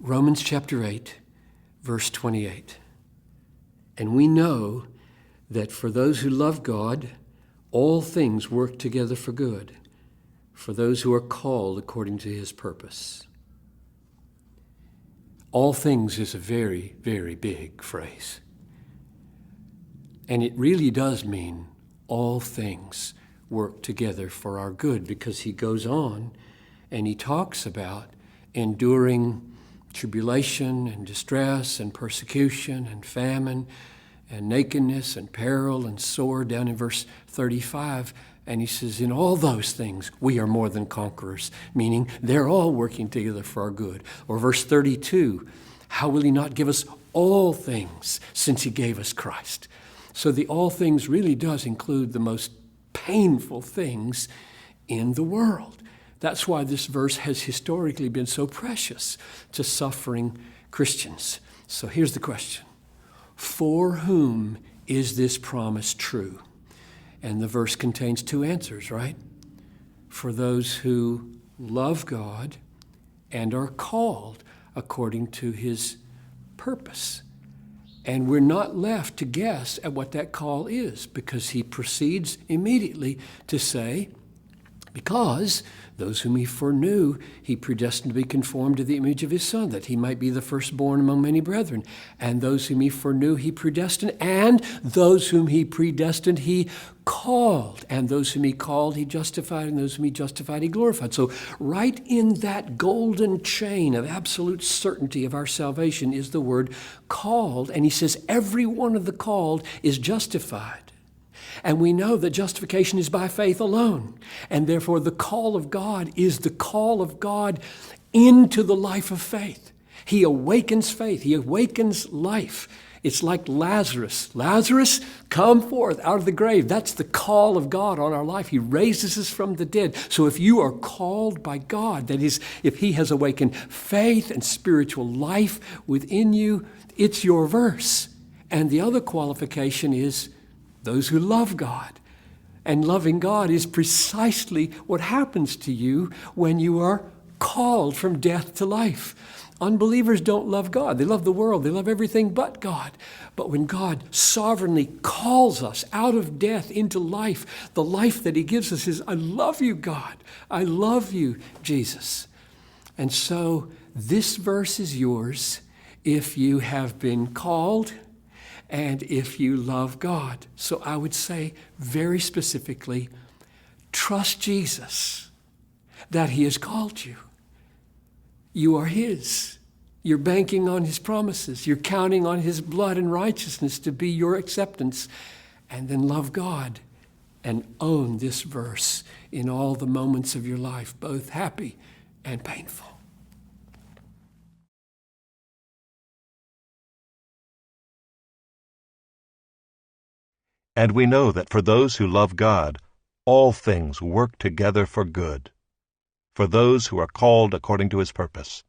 Romans chapter 8, verse 28. And we know that for those who love God, all things work together for good, for those who are called according to his purpose. All things is a very, very big phrase. And it really does mean all things work together for our good, because he goes on and he talks about enduring tribulation and distress and persecution and famine and nakedness and peril and sword down in verse 35. And he says, in all those things, we are more than conquerors, meaning they're all working together for our good. Or verse 32, how will he not give us all things since he gave us Christ? So the all things really does include the most painful things in the world. That's why this verse has historically been so precious to suffering Christians. So here's the question. For whom is this promise true? And the verse contains two answers, right? For those who love God and are called according to his purpose. And we're not left to guess at what that call is, because he proceeds immediately to say, because those whom he foreknew, he predestined to be conformed to the image of his Son, that he might be the firstborn among many brethren. And those whom he foreknew, he predestined. And those whom he predestined, he called. And those whom he called, he justified. And those whom he justified, he glorified. So right in that golden chain of absolute certainty of our salvation is the word called. And he says every one of the called is justified. And we know that justification is by faith alone. And therefore the call of God is the call of God into the life of faith. He awakens faith. He awakens life. It's like Lazarus. Lazarus, come forth out of the grave. That's the call of God on our life. He raises us from the dead. So if you are called by God, that is, if he has awakened faith and spiritual life within you, it's your verse. And the other qualification is those who love God. And loving God is precisely what happens to you when you are called from death to life. Unbelievers don't love God. They love the world. They love everything but God. But when God sovereignly calls us out of death into life, the life that he gives us is, I love you, God. I love you, Jesus. And so this verse is yours if you have been called and if you love God. So I would say very specifically, trust Jesus that he has called you. You are his. You're banking on his promises. You're counting on his blood and righteousness to be your acceptance. And then love God and own this verse in all the moments of your life, both happy and painful. And we know that for those who love God, all things work together for good, for those who are called according to his purpose.